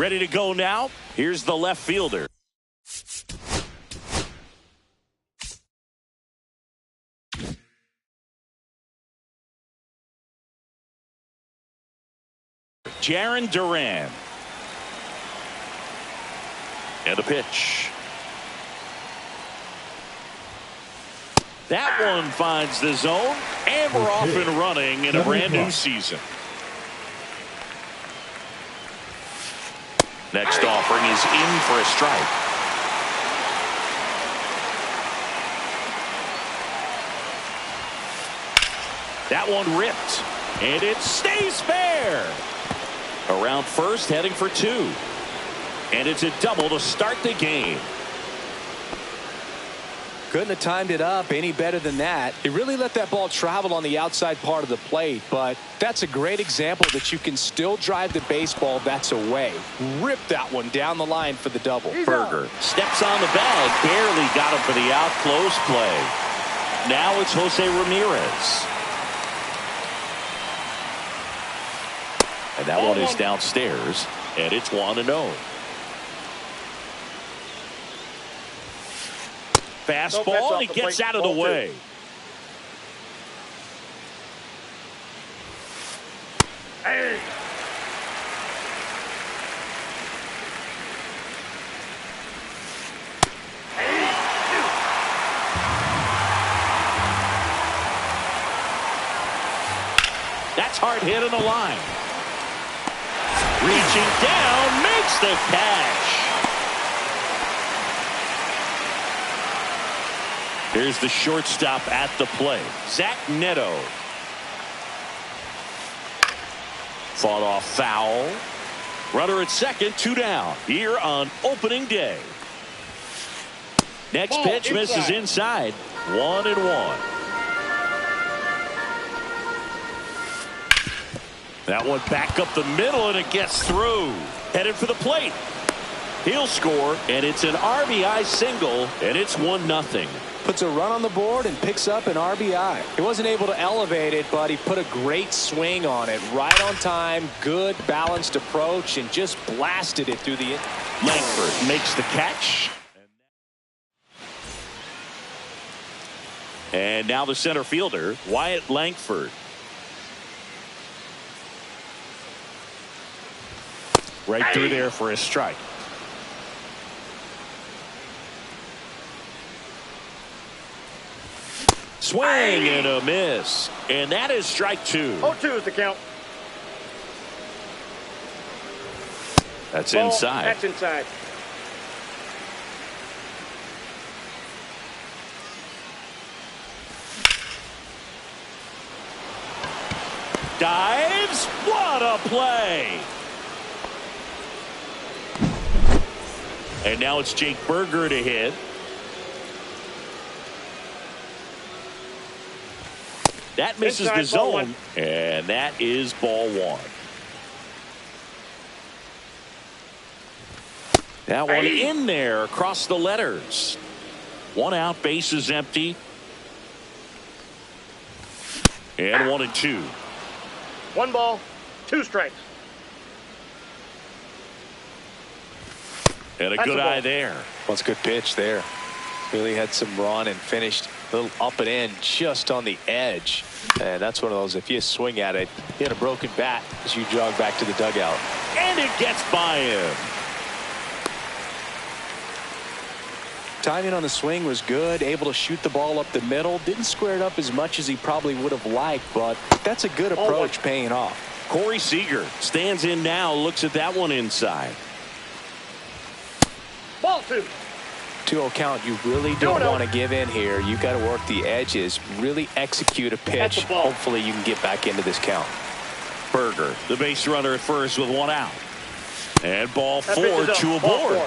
Ready to go now? Here's the left fielder. Jarren Duran. And a pitch. That one finds the zone, and we're off and running in a brand new season. Next offering is in for a strike. That one ripped, and it stays fair. Around first, heading for two. And it's a double to start the game. Couldn't have timed it up any better than that. He really let that ball travel on the outside part of the plate, but that's a great example that you can still drive the baseball that's away. Rip that one down the line for the double. Berger steps on the bag, barely got him for the out. Close play. Now it's Jose Ramirez. And that one is downstairs, and it's 1-0. Fastball, and he gets out of the way. Hey. That's hard hit on the line. Reaching down, makes the catch. Here's the shortstop at the plate, Zach Neto. Fought off foul. Runner at second, 2 down here on opening day. Next pitch misses inside. 1-1. That one back up the middle, and it gets through. Headed for the plate. He'll score, and it's an RBI single, and it's 1-0. Puts a run on the board and picks up an RBI. He wasn't able to elevate it, but he put a great swing on it. Right on time, good balanced approach, and just blasted it through the... Langford makes the catch. And now the center fielder, Wyatt Langford. Right through there for a strike. Swing and a miss. And that is strike 2. 0-2 is the count. That's Ball, inside. That's inside. Dives. What a play. And now it's Jake Berger to hit. That misses Inside, the zone, ball 1. and that is ball 1. That one in there across the letters. 1 out, base is empty. And 1-2. 1 ball, 2 strikes. And a That's good a ball. eye there. Well, it's a good pitch there. Really had some run and finished a little up and in just on the edge. And that's one of those, if you swing at it, you hit a broken bat as you jog back to the dugout. And it gets by him. Timing on the swing was good, able to shoot the ball up the middle. Didn't square it up as much as he probably would have liked, but that's a good approach paying off. Corey Seager stands in now, looks at that one inside. Ball 2. 2-0 count. You really don't want to give in here. You got to work the edges, really execute a pitch. Hopefully you can get back into this count. Berger, the base runner at first with 1 out. And ball 4, 2 aboard.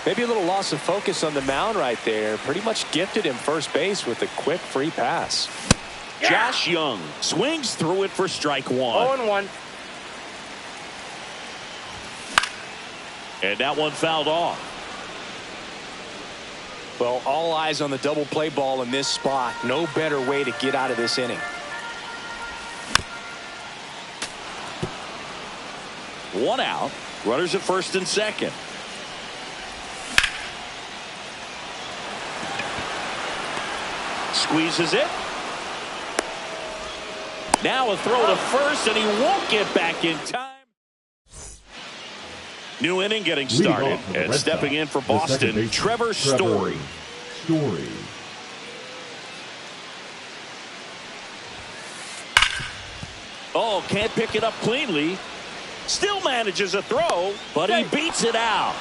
Maybe a little loss of focus on the mound right there. Pretty much gifted him first base with a quick free pass. Josh Young swings through it for strike 1. 0-1. And that one fouled off. Well, all eyes on the double play ball in this spot. No better way to get out of this inning. 1 out. Runners at first and second. Squeezes it. Now a throw to first, and he won't get back in time. New inning getting started, and stepping in for Boston, Trevor Story. Oh, can't pick it up cleanly. Still manages a throw, but he beats it out.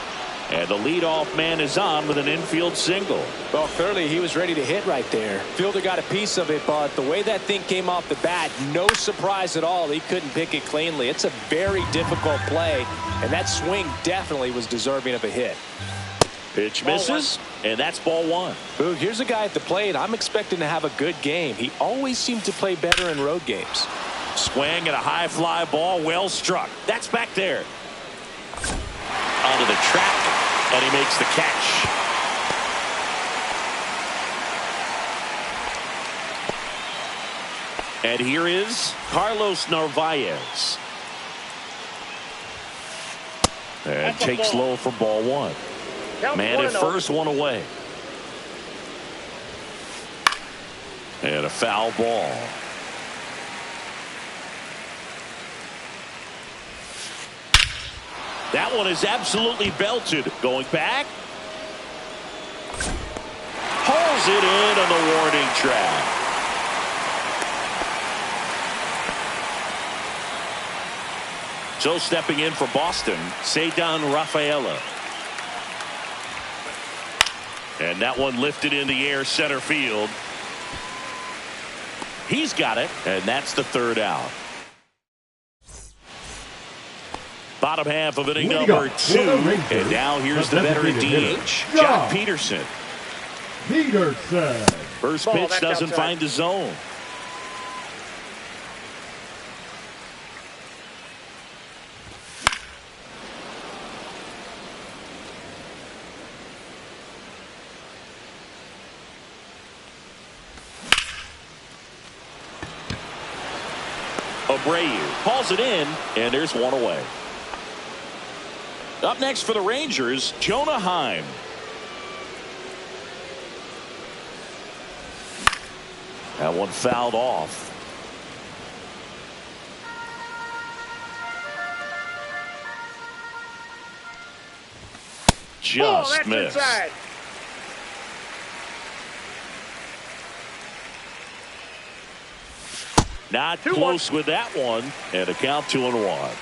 And the leadoff man is on with an infield single. Well, clearly he was ready to hit right there. Fielder got a piece of it, but the way that thing came off the bat, no surprise at all. He couldn't pick it cleanly. It's a very difficult play, and that swing definitely was deserving of a hit. Pitch misses, and that's ball one. Boog, here's a guy at the plate I'm expecting to have a good game. He always seemed to play better in road games. Swing and a high fly ball, well struck. That's back there. Onto the track, and he makes the catch. And here is Carlos Narvaez. And takes low for ball one. Man at first, one away. And a foul ball. That one is absolutely belted. Going back. Hauls it in on the warning track. So stepping in for Boston, Ceddanne Rafaela. And that one lifted in the air center field. He's got it, and that's the third out. Bottom half of inning number 2. And now here's the veteran DH, Joc Pederson. First pitch doesn't find the zone. Abreu calls it in, and there's one away. Up next for the Rangers, Jonah Heim. That one fouled off. Just missed. Inside. Not close with that one, and a count 2-1.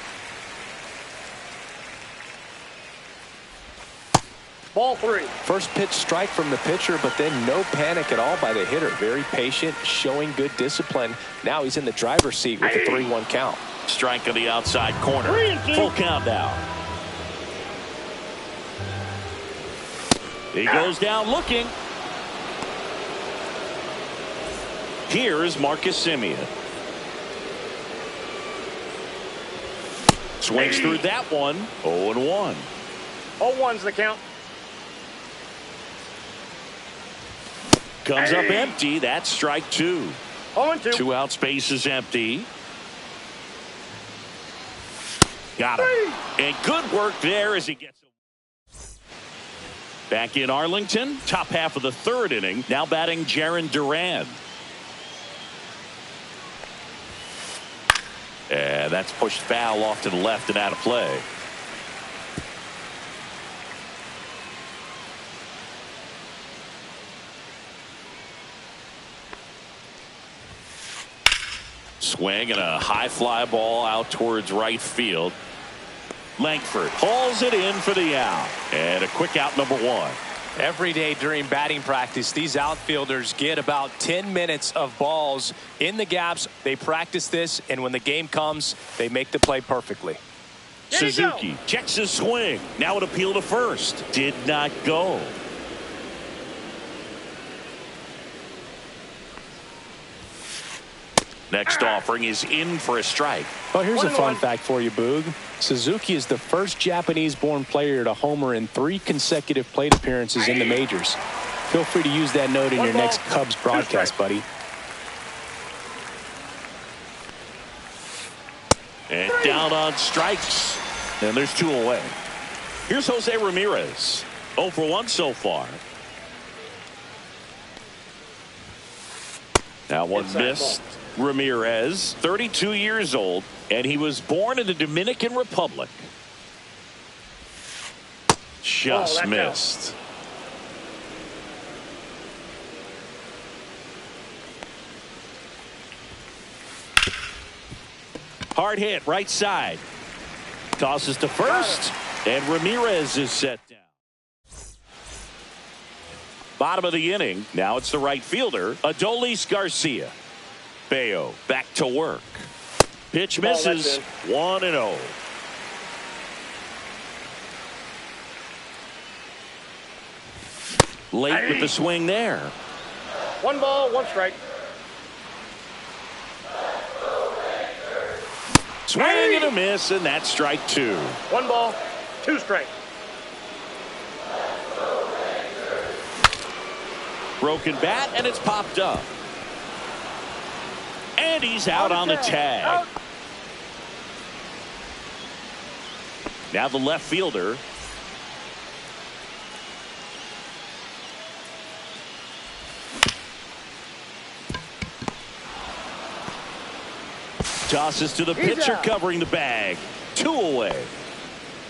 Ball 3. First pitch strike from the pitcher, but then no panic at all by the hitter. Very patient, showing good discipline. Now he's in the driver's seat with a 3-1 count. Strike on the outside corner. Full count now. He goes down looking. Here is Marcus Semien. Swings through that one. 0-1. 0-1's the count. Comes up empty. That's strike 2. 0-2. 2 out, space is empty. Got him. And good work there as he gets it. Back in Arlington, top half of the third inning. Now batting Jarren Duran. And that's pushed foul off to the left and out of play. Swing and a high fly ball out towards right field. Langford hauls it in for the out. And a quick out, number 1. Every day during batting practice, these outfielders get about 10 minutes of balls in the gaps. They practice this, and when the game comes, they make the play perfectly. Suzuki checks his swing. Now an appeal to first. Did not go. Next offering is in for a strike. Well, here's a fun fact for you, Boog. Suzuki is the first Japanese-born player to homer in 3 consecutive plate appearances in the majors. Feel free to use that note in your next Cubs broadcast, buddy. And down on strikes. And there's 2 away. Here's Jose Ramirez. 0 for 1 so far. Now one Inside missed. ball. Ramirez, 32 years old, and he was born in the Dominican Republic. Just that missed. Hard hit, right side. Tosses to first, and Ramirez is set down. Bottom of the inning. Now it's the right fielder, Adolis Garcia. Bayo back to work. Pitch misses. 1-0. Late with the swing there. 1 ball, 1 strike. Swing and a miss, and that's strike 2. 1 ball, 2 strike. Broken bat, and it's popped up. And he's out on the tag. Out. Now the left fielder. Tosses to the pitcher covering the bag. 2 away.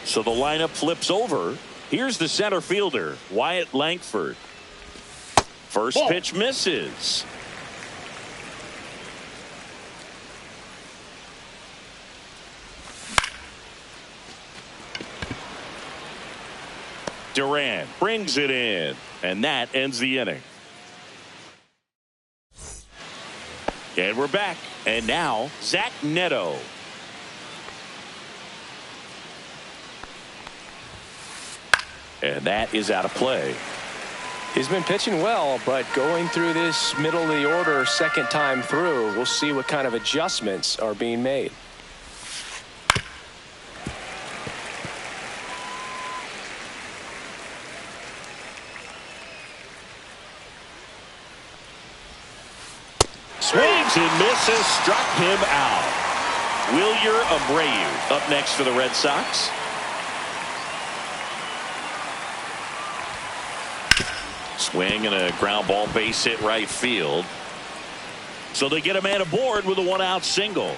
So the lineup flips over. Here's the center fielder, Wyatt Langford. First pitch misses. Duran brings it in, and that ends the inning. And we're back. And now, Zach Neto. And that is out of play. He's been pitching well, but going through this middle of the order second time through, we'll see what kind of adjustments are being made. Swings and misses, struck him out. Wilyer Abreu up next for the Red Sox. Swing and a ground ball, base hit right field. So they get a man aboard with a 1-out single.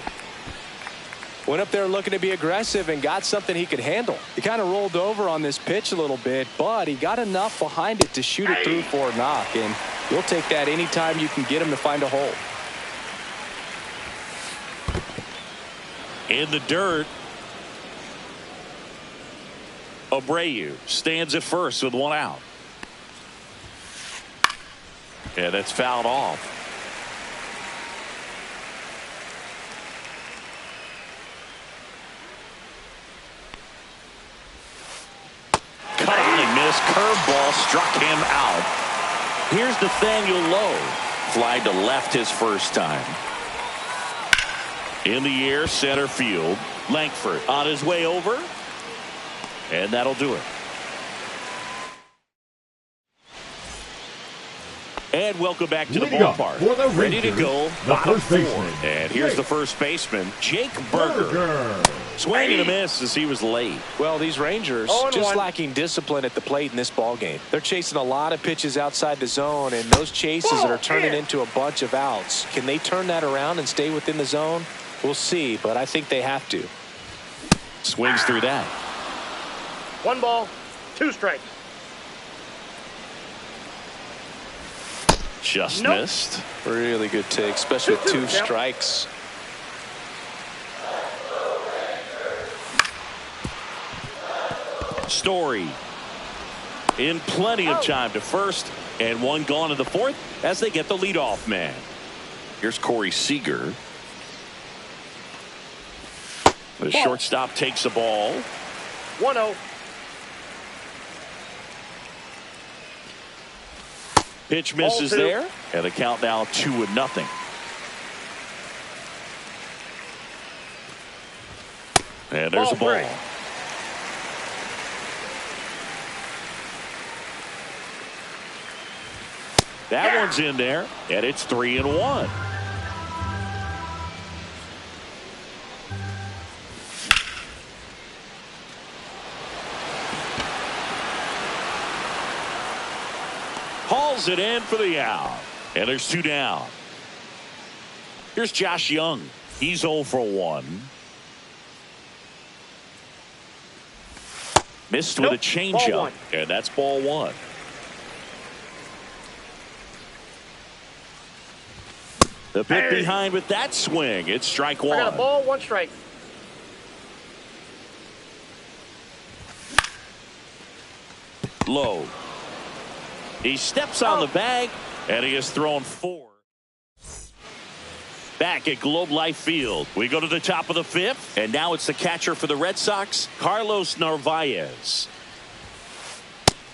Went up there looking to be aggressive and got something he could handle. He kind of rolled over on this pitch a little bit, but he got enough behind it to shoot it through for a knock, and you'll take that anytime you can get him to find a hole. In the dirt, Abreu stands at first with 1 out. And that's fouled off. Cut on and miss. Curveball struck him out. Here's Nathaniel Lowe. Fly to left his first time. In the air, center field. Langford on his way over. And that'll do it. And welcome back to the ballpark. Ready to go. Bottom 4. And here's the first baseman, Jake Burger. Swing and a miss as he was late. Well, these Rangers just lacking discipline at the plate in this ball game. They're chasing a lot of pitches outside the zone, and those chases that are turning into a bunch of outs. Can they turn that around and stay within the zone? We'll see, but I think they have to. Swings through that. 1 ball, 2 strikes. Just missed. Really good take, especially with 2 strikes. Story in plenty of time to first, and 1 gone in the 4th as they get the leadoff man. Here's Corey Seager. The shortstop takes the ball. 1-0. Pitch misses there, and the count now 2-0. And there's a ball. That one's in there, and it's 3-1. hauls it in for the out. And there's 2 down. Here's Josh Young. He's 0 for 1. Missed with a changeup. And that's ball 1. The bit behind with that swing. It's strike 1. I got a ball, 1 strike. Low. He steps on the bag, and he has thrown 4. Back at Globe Life Field, we go to the top of the 5th, and now it's the catcher for the Red Sox, Carlos Narvaez.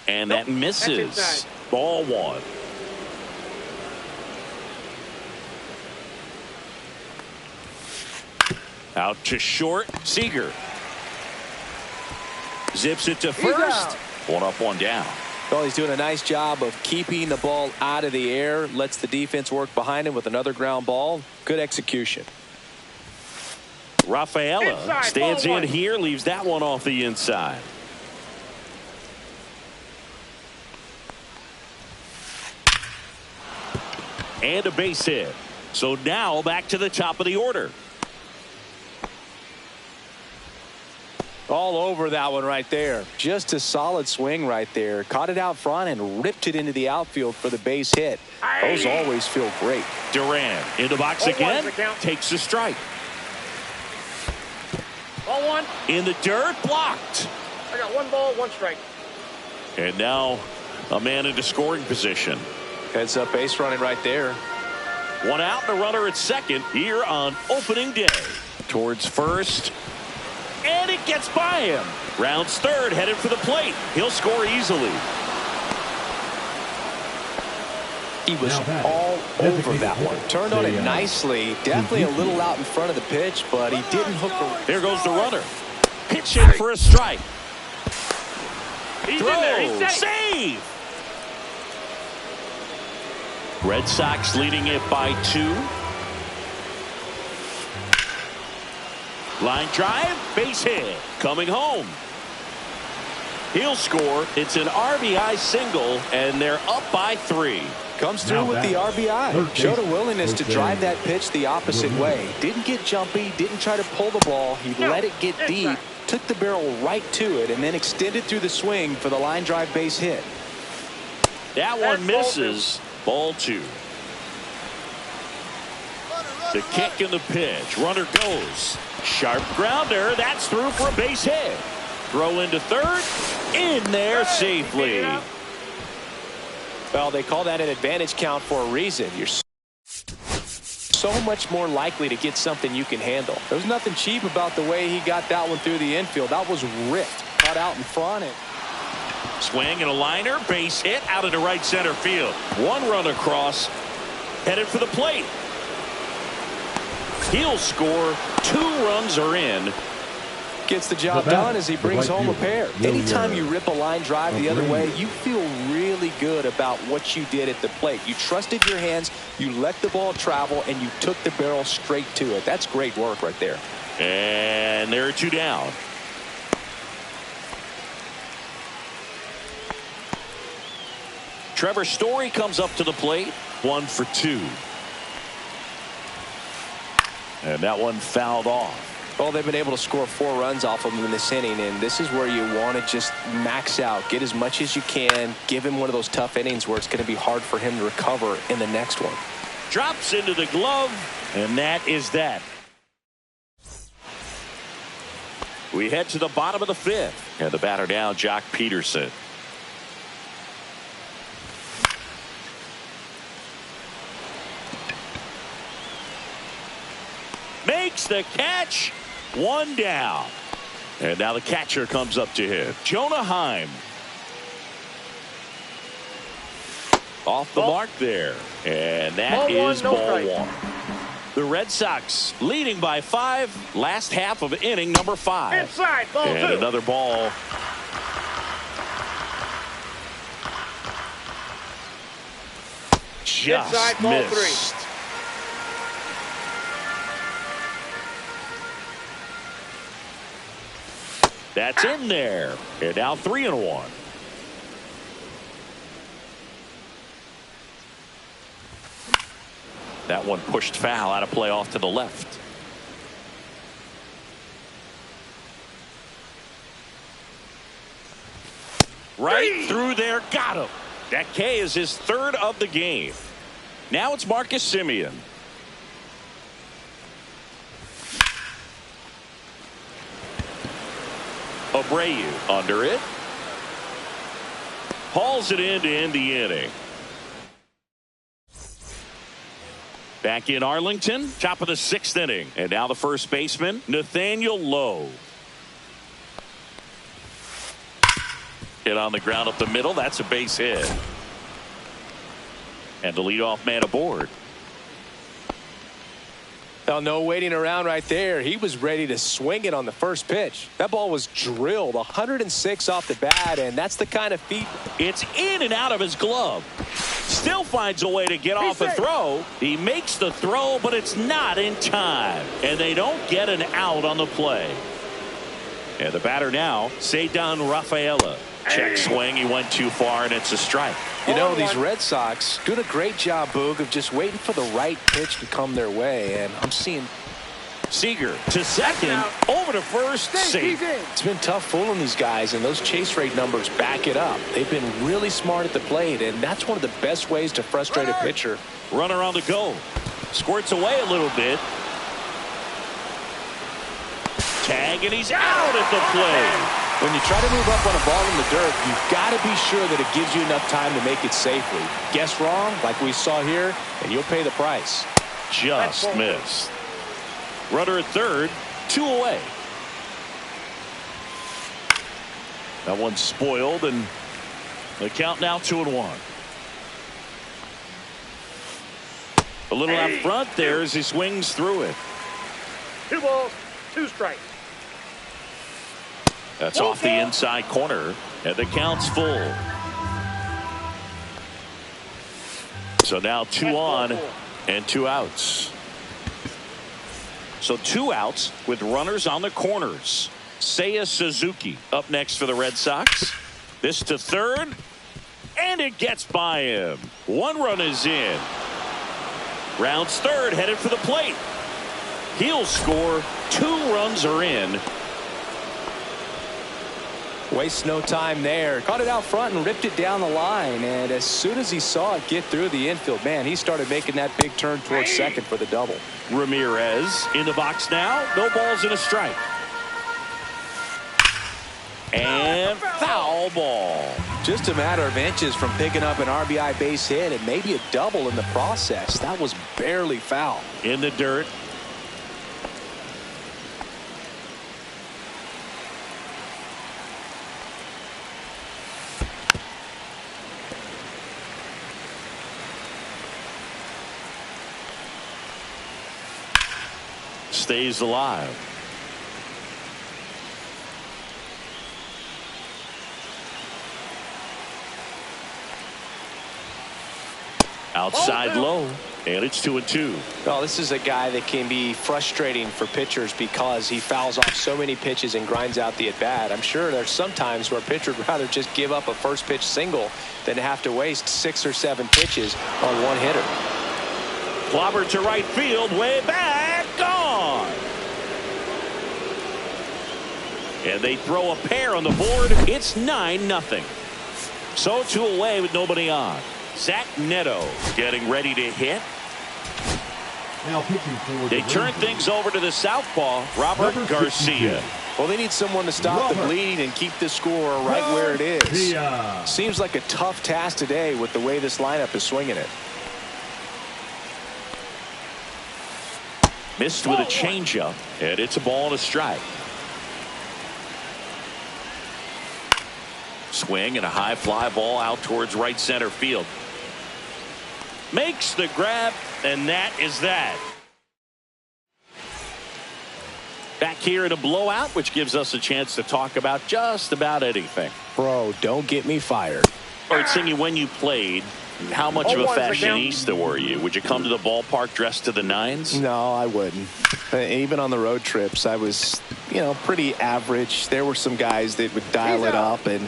And that misses. Ball 1. Out to short. Seager zips it to first. 1 up, 1 down. Well, he's doing a nice job of keeping the ball out of the air. Lets the defense work behind him with another ground ball. Good execution. Rafaela stands in here, leaves that one off the inside. And a base hit. So now back to the top of the order. All over that one right there. Just a solid swing right there. Caught it out front and ripped it into the outfield for the base hit. Those always feel great. Duran in the box again. Takes the strike. Ball 1. In the dirt. Blocked. I got 1 ball, 1 strike. And now a man into scoring position. Heads up base running right there. 1 out and a runner at second here on opening day. Towards first. And it gets by him. Rounds third, headed for the plate. He'll score easily. He was all over that one. Turned on it nicely. Definitely a little out in front of the pitch, but he didn't hook the... There goes the runner. Pitch in for a strike. He's in there. He's safe. Save. Red Sox leading it by 2. Line drive, base hit, coming home. He'll score. It's an RBI single, and they're up by 3. Comes through with the RBI. Showed a willingness to drive that pitch the opposite way. Didn't get jumpy, didn't try to pull the ball. He let it get deep, took the barrel right to it, and then extended through the swing for the line drive base hit. That one misses. Ball 2. The kick and the pitch. Runner goes. Sharp grounder. That's through for a base hit. Throw into third. In there safely. Well, they call that an advantage count for a reason. You're so much more likely to get something you can handle. There's nothing cheap about the way he got that one through the infield. That was ripped. Cut out in front. Swing and a liner. Base hit out into right center field. 1 run across. Headed for the plate. He'll score. 2 runs are in. Gets the job done as he brings home a pair. Anytime you rip a line drive the other way, you feel really good about what you did at the plate. You trusted your hands, you let the ball travel, and you took the barrel straight to it. That's great work right there. And there are 2 down. Trevor Story comes up to the plate. 1 for 2. And that one fouled off. Well, they've been able to score 4 runs off of him in this inning, and this is where you want to just max out, get as much as you can, give him one of those tough innings where it's going to be hard for him to recover in the next one. Drops into the glove, and that is that. We head to the bottom of the 5th, and the batter now, Jock Peterson. Makes the catch. 1 down. And now the catcher comes up to him. Jonah Heim. Off the mark there. And that is ball 1. The Red Sox leading by 5. Last half of inning number 5. Inside, ball 2. And another ball. Just inside, ball missed. 3. That's in there. And now 3-1. That one pushed foul out of play off to the left. Right through there, got him. That K is his third of the game. Now it's Marcus Semien. Abreu under it. Hauls it in to end the inning. Back in Arlington, top of the 6th inning. And now the first baseman, Nathaniel Lowe. Hit on the ground up the middle. That's a base hit. And the leadoff man aboard. Well, no waiting around right there. He was ready to swing it on the first pitch. That ball was drilled 106 off the bat, and that's the kind of feat. It's in and out of his glove. Still finds a way to get off a throw. He makes the throw, but it's not in time. And they don't get an out on the play. And the batter now, Ceddanne Rafaela. Check swing. He went too far, and it's a strike. You know, these Red Sox doing a great job, Boog, of just waiting for the right pitch to come their way. And I'm seeing Seager to second, over to first, safe. It's been tough fooling these guys, and those chase rate numbers back it up. They've been really smart at the plate, and that's one of the best ways to frustrate a pitcher. Runner on the go. Squirts away a little bit. Tag, and he's out at the plate. When you try to move up on a ball in the dirt, you've got to be sure that it gives you enough time to make it safely. Guess wrong, like we saw here, and you'll pay the price. Just missed. Runner at third, 2 away. That one's spoiled, and the count now 2-1. A little out front there as he swings through it. 2 balls, 2 strikes. That's off the inside corner, and the count's full. So now 2 on and 2 outs. So 2 outs with runners on the corners. Seiya Suzuki up next for the Red Sox. This to third, and it gets by him. 1 run is in. Rounds third, headed for the plate. He'll score. 2 runs are in. Waste no time there. Caught it out front and ripped it down the line. And as soon as he saw it get through the infield, man, he started making that big turn towards second for the double. Ramirez in the box now. No balls and a strike. And foul ball. Just a matter of inches from picking up an RBI base hit and maybe a double in the process. That was barely foul. In the dirt. Stays alive. Outside low, and it's 2-2. Well, this is a guy that can be frustrating for pitchers because he fouls off so many pitches and grinds out the at-bat. I'm sure there's some times where a pitcher would rather just give up a first pitch single than have to waste 6 or 7 pitches on one hitter. Clobber to right field, way back, gone. And they throw a pair on the board. It's 9-0. So 2 away with nobody on. Zach Neto getting ready to hit. Now pitching for they turn things over to the southpaw, Robert Garcia. Well, they need someone to stop the bleed and keep the score right where it is. Seems like a tough task today with the way this lineup is swinging it. Missed with a changeup, and it's a ball and a strike. Swing and a high fly ball out towards right center field. Makes the grab, and that is that. Back here in a blowout, which gives us a chance to talk about just about anything. Bro, don't get me fired. All right, Singy, when you played, how much of a fashionista were you? Would you come to the ballpark dressed to the nines? No, I wouldn't. Even on the road trips, I was, pretty average. There were some guys that would dial it up, and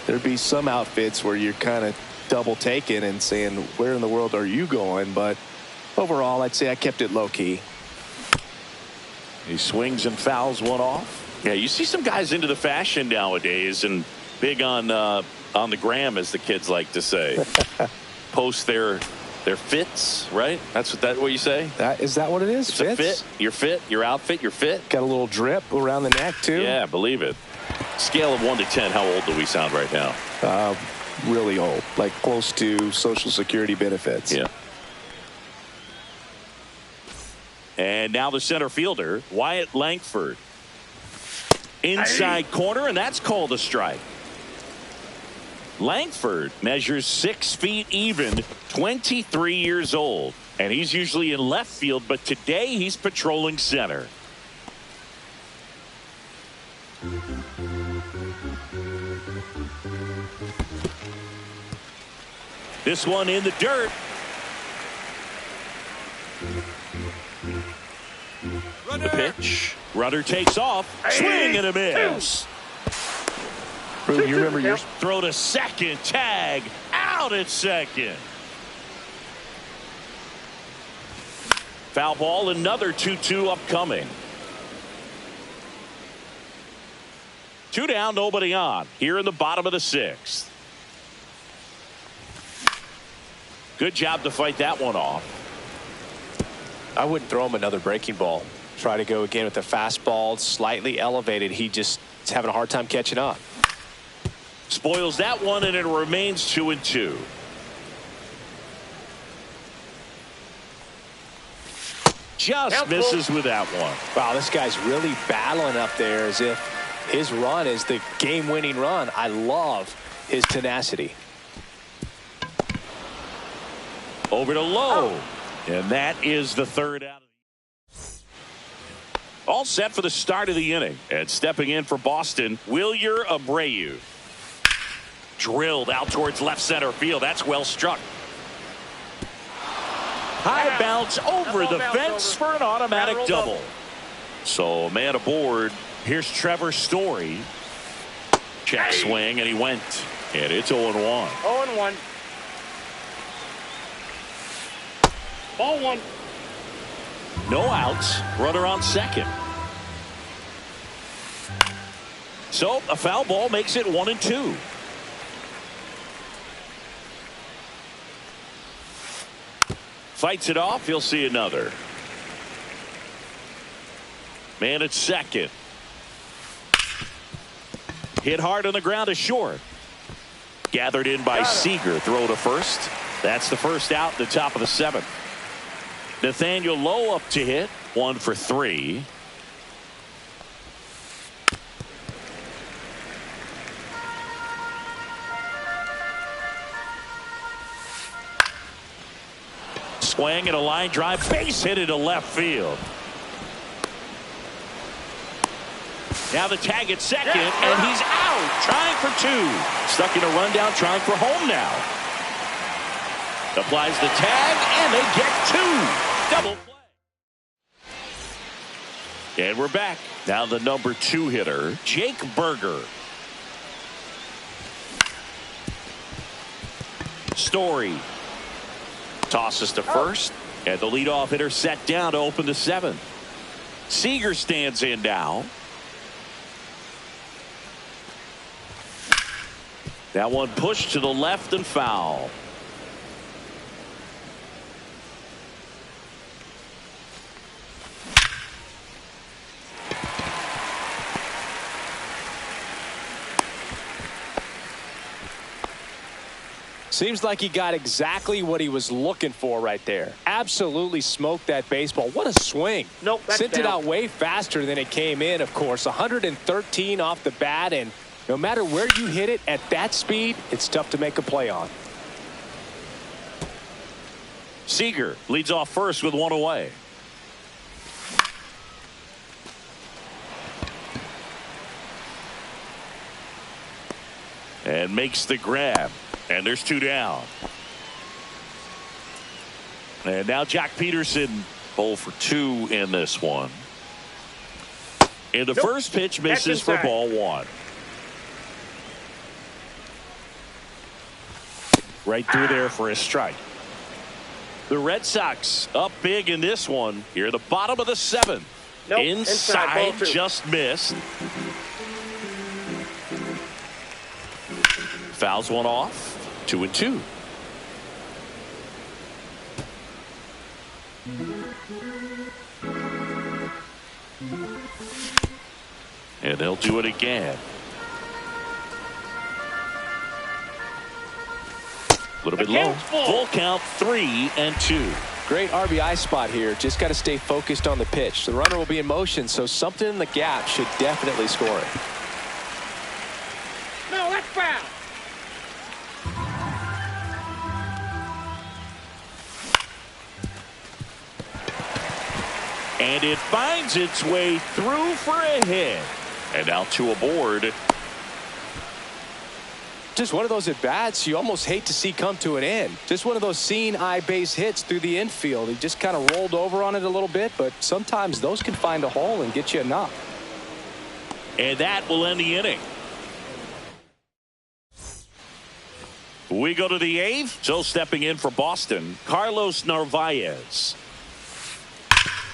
there'd be some outfits where you're kind of double taking and saying, where in the world are you going? But Overall, I'd say I kept it low-key. He swings and fouls one off. Yeah, you see some guys into the fashion nowadays and big on the gram, as the kids like to say. Post their fits, right? That's what you say? Is that what it is? It's a fit. Your fit, your outfit, your fit. Got a little drip around the neck, too. Yeah, believe it. Scale of 1 to 10, how old do we sound right now? Really old, like close to Social Security benefits. Yeah. And now the center fielder, Wyatt Langford. Inside corner, and that's called a strike. Langford measures 6 feet even, 23 years old. And he's usually in left field, but today he's patrolling center. This one in the dirt. The pitch. Runner takes off. Swing and a miss. You remember your throw to second. Tag out at second. Foul ball. Another 2-2 upcoming. 2 down, nobody on. Here in the bottom of the 6th. Good job to fight that one off. I wouldn't throw him another breaking ball. Try to go again with the fastball, slightly elevated. He's having a hard time catching up. Spoils that one, and it remains 2-2. Just misses with that one. Wow, this guy's really battling up there as if his run is the game-winning run. I love his tenacity. Over to Lowe. And that is the 3rd out. All set for the start of the inning. And stepping in for Boston, Wilyer Abreu. Drilled out towards left center field. That's well struck. High bounce over the fence for an automatic double. So a man aboard. Here's Trevor Story. Check swing, and he went. And it's 0-1. 0-1. Ball 1. No outs. Runner on second. So a foul ball makes it 1-2. Fights it off. He'll see another. Man at second. Hit hard on the ground to short. Gathered in by Seager. Throw to first. That's the first out in the top of the 7th. Nathaniel Lowe up to hit. 1 for 3. Swing and a line drive. Base hit into left field. Now the tag at second, and he's out. Trying for 2. Stuck in a rundown, trying for home now. Applies the tag, and they get 2. Double play. And we're back. Now the number 2 hitter, Jake Burger. Story tosses to first, and the leadoff hitter set down to open the 7th. Seager stands in now. That one pushed to the left and foul. Seems like he got exactly what he was looking for right there. Absolutely smoked that baseball. What a swing. Nope, that's sent it down. out way faster than it came in, of course. 113 off the bat, and no matter where you hit it at that speed, it's tough to make a play on. Seager leads off first with 1 away. And makes the grab. And there's 2 down. And now Jack Peterson 0 for 2 in this one. And the first pitch misses for ball 1. Right through there for a strike. The Red Sox up big in this one. Here at the bottom of the 7th. Nope, Inside, ball 2. just missed. Fouls one off. 2-2. And they'll do it again. A little bit low. Full count, 3-2. Great RBI spot here. Just got to stay focused on the pitch. The runner will be in motion, so something in the gap should definitely score it. No, that's foul. And it finds its way through for a hit. And now 2 aboard. Just one of those at-bats you almost hate to see come to an end. Just one of those seeing eye base hits through the infield. He just kind of rolled over on it a little bit, but sometimes those can find a hole and get you enough. And that will end the inning. We go to the 8th. So stepping in for Boston, Carlos Narvaez.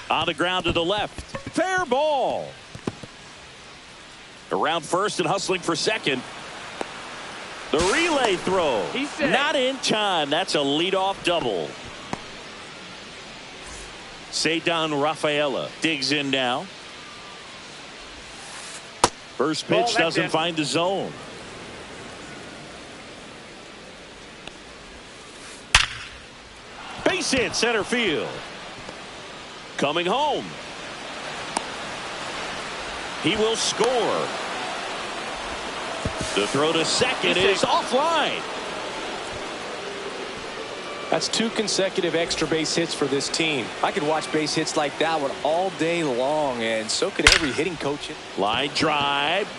On the ground to the left. Fair ball. Around first and hustling for second. The relay throw. Not in time. That's a leadoff double. Ceddanne Rafaela digs in now. First pitch doesn't find the zone. Base hit center field. Coming home. He will score. The throw to second is offline. That's 2 consecutive extra base hits for this team. I could watch base hits like that one all day long, and so could every hitting coach. Line drive.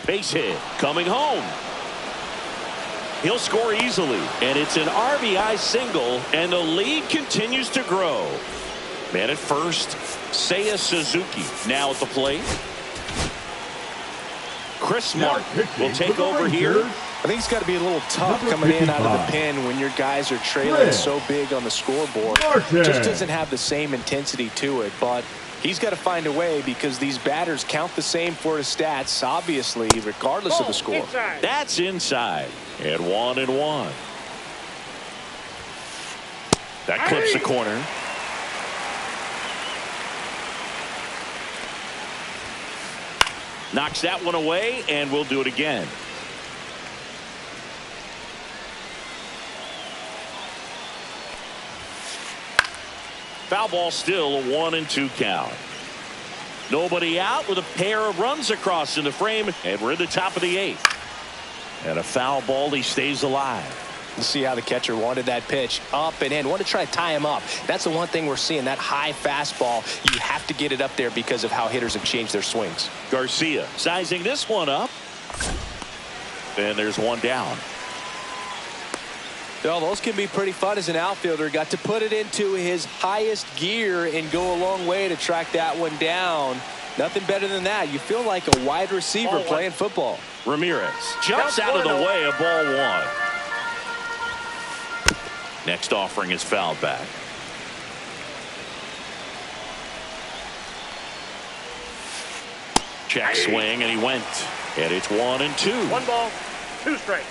Base hit. Coming home. He'll score easily. And it's an RBI single, and the lead continues to grow. Man at first, Seiya Suzuki now at the plate. Chris Martin will take over here. I think it's got to be a little tough coming in out of the pen when your guys are trailing so big on the scoreboard. Just doesn't have the same intensity to it, but he's got to find a way because these batters count the same for his stats, obviously, regardless of the score. That's inside. And 1-1. That clips the corner. Knocks that one away, and we'll do it again. Foul ball still, a 1-2 count. Nobody out with a pair of runs across in the frame, and we're in the top of the 8th. And a foul ball, he stays alive. You see how the catcher wanted that pitch up and in. Want to try to tie him up. That's the one thing we're seeing, that high fastball. You have to get it up there because of how hitters have changed their swings. Garcia sizing this one up. And there's one down. Well, those can be pretty fun as an outfielder. Got to put it into his highest gear and go a long way to track that one down. Nothing better than that. You feel like a wide receiver playing football. Ramirez jumps out of the way of ball 1. Next offering is fouled back. Check swing, and he went. And it's 1-2. 1 ball, 2 strikes.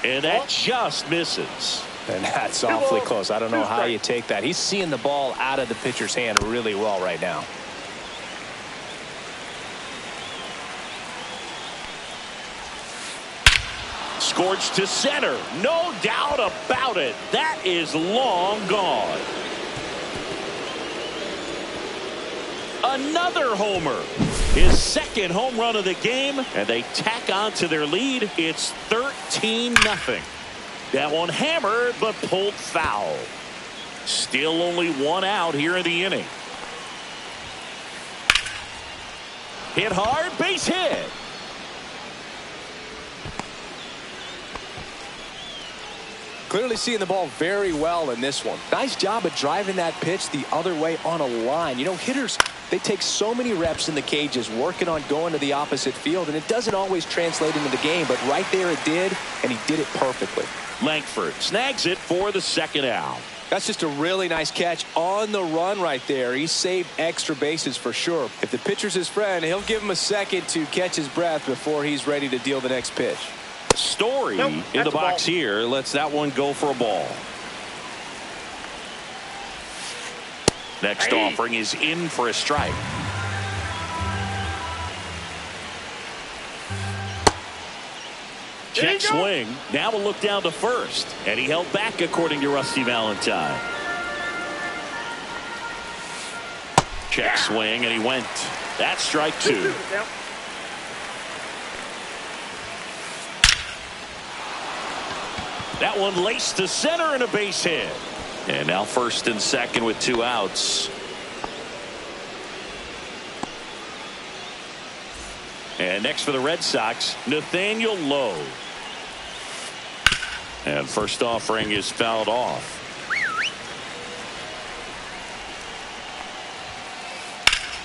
And that just misses. And that's awfully close. I don't know how you take that. He's seeing the ball out of the pitcher's hand really well right now. Scorched to center. No doubt about it. That is long gone. Another homer. His second home run of the game, and they tack on to their lead. It's 13-0. That one hammered but pulled foul. Still only 1 out here in the inning. Hit hard, base hit. Clearly seeing the ball very well in this one. Nice job of driving that pitch the other way on a line. You know, hitters, they take so many reps in the cages working on going to the opposite field, and it doesn't always translate into the game, but right there it did, and he did it perfectly. Langford snags it for the second out. That's just a really nice catch on the run right there. He saved extra bases for sure. If the pitcher's his friend, he'll give him a second to catch his breath before he's ready to deal the next pitch. Story in the box here lets that one go for a ball. Next offering is in for a strike. Check swing. Now a look down to first. And he held back, according to Rusty Valentine. Check swing, and he went. That's strike two. That one laced to center and a base hit. And now first and second with two outs. And next for the Red Sox, Nathaniel Lowe. And first offering is fouled off.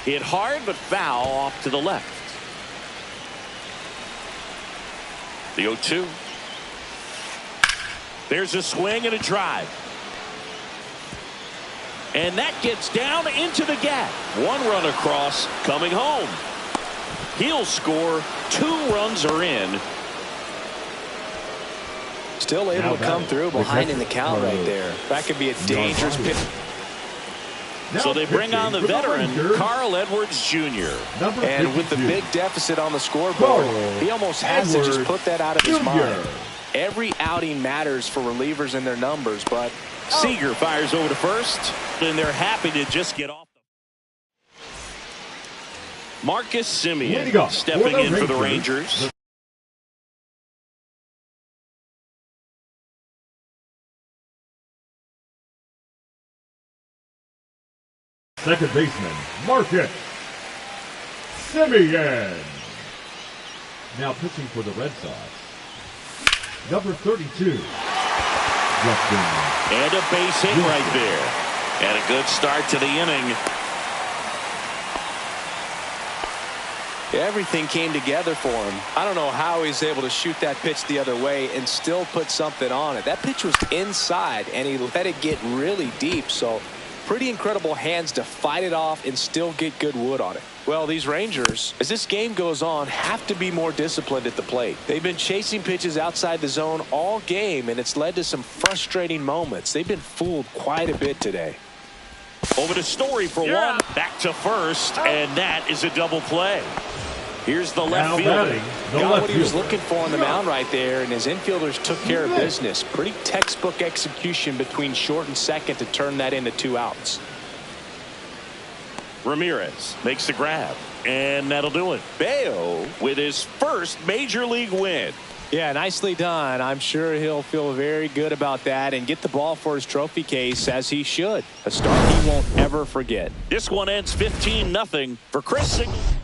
Hit hard but foul off to the left. The 0-2. There's a swing and a drive. And that gets down into the gap. One run across, coming home. He'll score. 2 runs are in. Still able to come through behind in the count right there. That could be a dangerous pitch. So they bring on the veteran, Carl Edwards Jr. And with the big deficit on the scoreboard, he almost has to just put that out of his mind. Every outing matters for relievers and their numbers, but Seager fires over to first, and they're happy to just get off. Marcus Semien stepping in for the Rangers. Second baseman, Marcus Semien. Now pitching for the Red Sox, number 32. And a base hit right there. And a good start to the inning. Everything came together for him. I don't know how he's able to shoot that pitch the other way and still put something on it. That pitch was inside, and he let it get really deep. So pretty incredible hands to fight it off and still get good wood on it. Well, these Rangers, as this game goes on, have to be more disciplined at the plate. They've been chasing pitches outside the zone all game, and it's led to some frustrating moments. They've been fooled quite a bit today. Over to Story for one. Back to first, and that is a double play. Here's the left fielder. Got what he was looking for on the mound right there, and his infielders took care of business. Pretty textbook execution between short and second to turn that into 2 outs. Ramirez makes the grab, and that'll do it. Bayo with his first major league win. Yeah, nicely done. I'm sure he'll feel very good about that and get the ball for his trophy case, as he should. A start he won't ever forget. This one ends 15-0 for Chris Singleton.